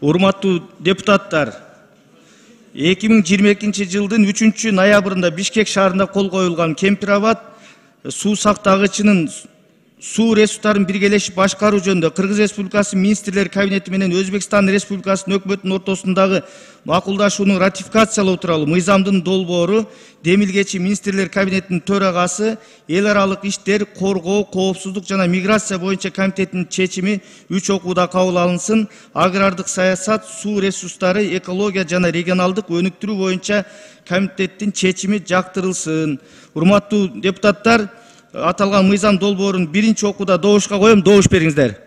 Урматтуу депутаттар, 2022 жылдын 3 ноябрында Бишкек шаарында кол коюлган Кемпирабад суу сактагычынын суу ресурстарын биргелешип башкаруу жөнүндө Кыргыз Республикасы министрлер кабинети менен Өзбекстан Республикасынын өкмөтүнүн ортосундагы макулдашууну ратификациялоо тууралуу мыйзамдын долбоору демилгечи министрлер кабинетинин төрагасы эл аралык иштер, коргоо, коопсуздук жана миграция боюнча комитетинин чечими 3 окууда кабыл алынсын. Агрардык саясат, суу ресурстары, экология жана регионалдык өнүктүрүү боюнча комитеттин чечими жактырылсын. Урматтуу депутаттар, аталган мыйзам долбоорун биринчи окууда добушка коем, добуш бериңиздер.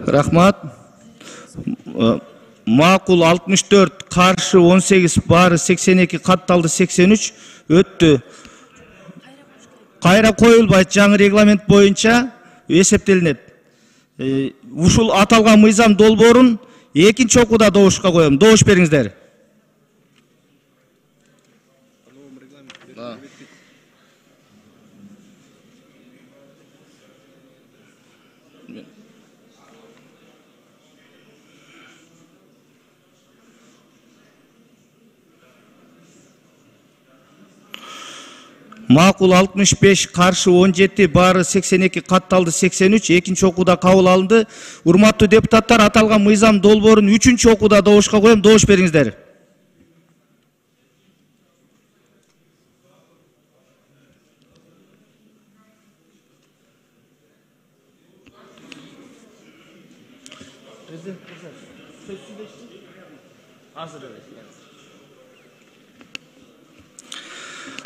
Рахмат. Макул 64, каршы 18, баары 82, катталды 83 өттү. Кайра коюлбайт, жаңы регламент боюнча эсептелинет. Ушул аталган мыйзам долбоорун экинчи окууда добушка коем. Добуш бериңиздер. Макул 65, каршы 17, баары 82, катталды 83, экинчи окууда кабыл алынды. Урматтуу депутаттар, аталган мыйзам долбоорун 3-чү окууда добушка коем. Добуш бериңиздер.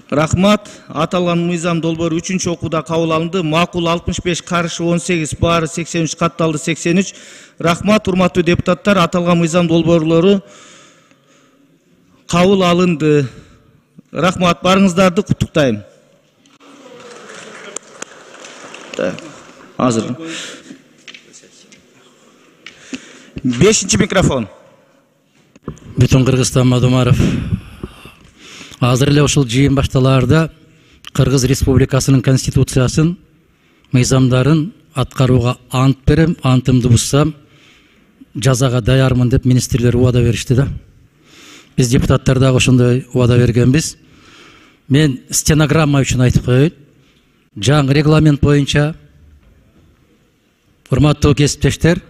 Рахмат. Аталган мыйзам долбоору 3-чү окууда кабыл алынды. Макул 65, каршы 18, баары 83, катталды 83. Рахмат, урматтуу депутаттар, аталган мыйзам долбоорлору кабыл алынды. Рахмат, барыңыздарды куттуктайм. Азыр. 5-чи микрофон. Бүтүн Кыргызстан Мадумаров. Азыр эле ушул жыйын башталаарда Кыргыз Республикасынын конституциясын, мыйзамдарын аткарууга ант берем, антымды буссам жазага даярмын деп министрлер убада беришти да. Биз депутаттар дагы ошондой убада бергенбиз. Мен стенограмма үчүн айтып коеюн. Жаңы регламент боюнча, урматтуу кесиптештер,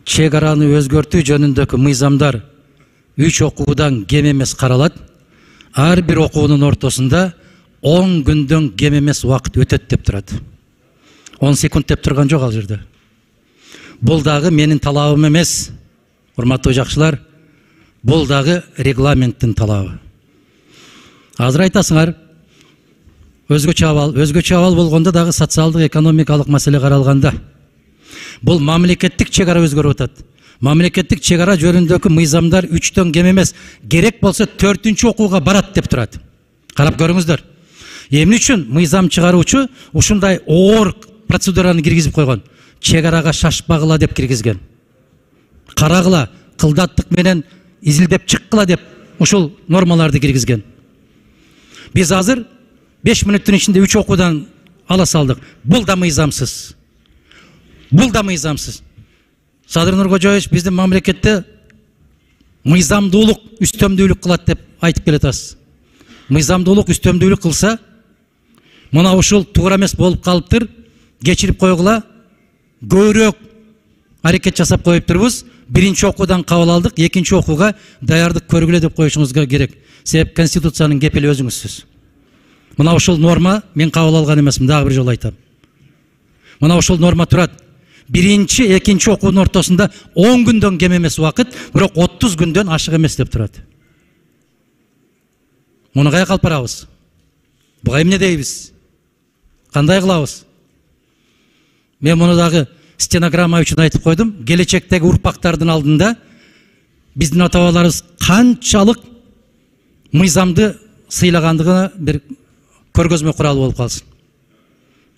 чек араны өзгөртүү жөнүндөгү мыйзамдар 3 окуудан кем эмес каралат. Ар бир окуунун ортосунда 10 күндөн кем эмес убакыт өтөт деп турат. 10 секунд деп турган жок ал жерде. Бул дагы менин талабым эмес, урматтуу жакшылар. Бул дагы регламенттин талабы. Азыр айтасыңар, өзгөчө абал болгондо дагы социалдык экономикалык маселе каралганда. Бул мамлекеттик чек ара өзгөрүп атат. Мамлекеттик чек ара жөнүндөгү мыйзамдар 3төн кем эмес, керек болсо 4-чү окууга барат деп турат. Карап көрүңүздөр. Эмне үчүн мыйзам чыгаруучу ушундай оор процедураны киргизип койгон? Чек арага шашпагыла деп киргизген. Карагыла, кылдаттык менен изилдеп чыккыла деп ушул нормаларды киргизген. Биз азыр 5 мүнөттүн ичинде 3 окуудан ала салдык. Бул да мыйзамсыз. Бул да мыйзамсыз. Садыр Нуркожоевич биздин мамлекетте мыйзамдуулук үстөмдүүлүк кылат деп айтып келатасыз. Мыйзамдуулук үстөмдүүлүк кылса, мына ушул туура эмес болуп калыптыр, кечирип койгула, көбүрөөк аракет жасап коюп турбуз. Биринчи окуудан кабыл алдык, экинчи окууга даярдык көргүлө деп коюшуңузга керек. Себеп конституциянын кепили өзүңүзсүз. Мына ушул норма мен кабыл алган эмесмин, дагы бир жолу айтам. Мына ушул норма турат. Биринчи, экинчи окуунун ортосунда 10 күндөн кем эмес убакыт, бирок 30 күндөн ашык эмес деп турат. Муну каяка алып барабыз? Буга эмне дейбиз? Кандай кылабыз? Мен муну дагы стенограмма үчүн айтып койдум. Келечектеги урпактардын алдында биздин ата-бабаларыбыз канчалык мыйзамды сыйлагандыгына бир көргөзмө куралы болуп калсын.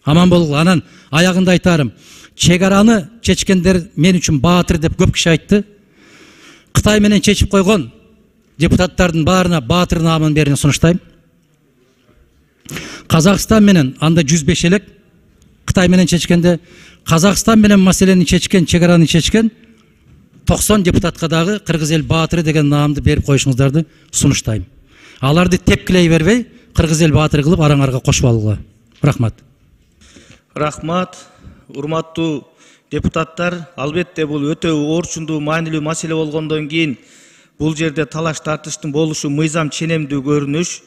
Аман болгула. Анан аягында айтарым. Чегараны чечкендер мен үчүн баатыр деп көп киши айтты. Кытай менен чечип койгон депутаттардын баарына баатыр наамын берүүнү сунуштайм. Казакстан менен анда 105 элек Кытай менен чечкенде, Казакстан менен маселени чечкен, чегараны чечкен 90 депутатка дагы кыргыз эл баатыры деген наамды берип коюшуңуздарды сунуштайм. Аларды тепкилей бербей, кыргыз эл баатыры кылып араңарга кошуп алгыла. Рахмат. Рахмат. Урматтуу депутаттар, албетте бул өтө орчундуу, маанилүү маселе болгондон кийин бул жерде талаш тартыштын болушу мыйзам ченемдүү көрүнүш.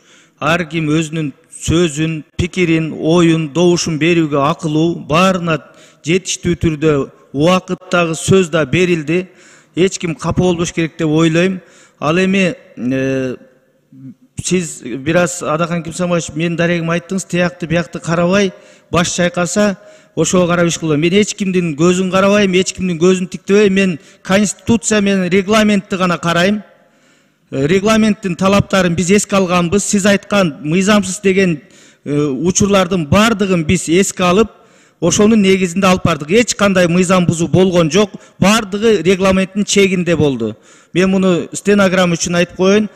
Ар ким өзүнүн сөзүн, пикирин, оюн, добушун берүүгө акылуу, баарына жетиштүү түрдө убакыттагы сөз да берилди. Эч ким капа болбош керек деп ойлойм. Ал эми сиз бир аз Адахан Кимсамбаевич менин дарегиме айттыңыз, тиякты биякты карабай, баш чайкаса ошого карап иш кылам. Мен эч кимдин көзүн карабайм, эч кимдин көзүн тиктебейм. Мен конституция менен регламентти гана карайм. Регламенттин талаптарын биз эске алганбыз. Сиз айткан мыйзамсыз деген учурлардын бардыгын биз эске алып, ошонун негизинде алып бардык. Эч кандай мыйзам бузуу болгон жок. Бардыгы регламенттин чегинде болду. Мен муну стенограмма үчүн айтып коеюн.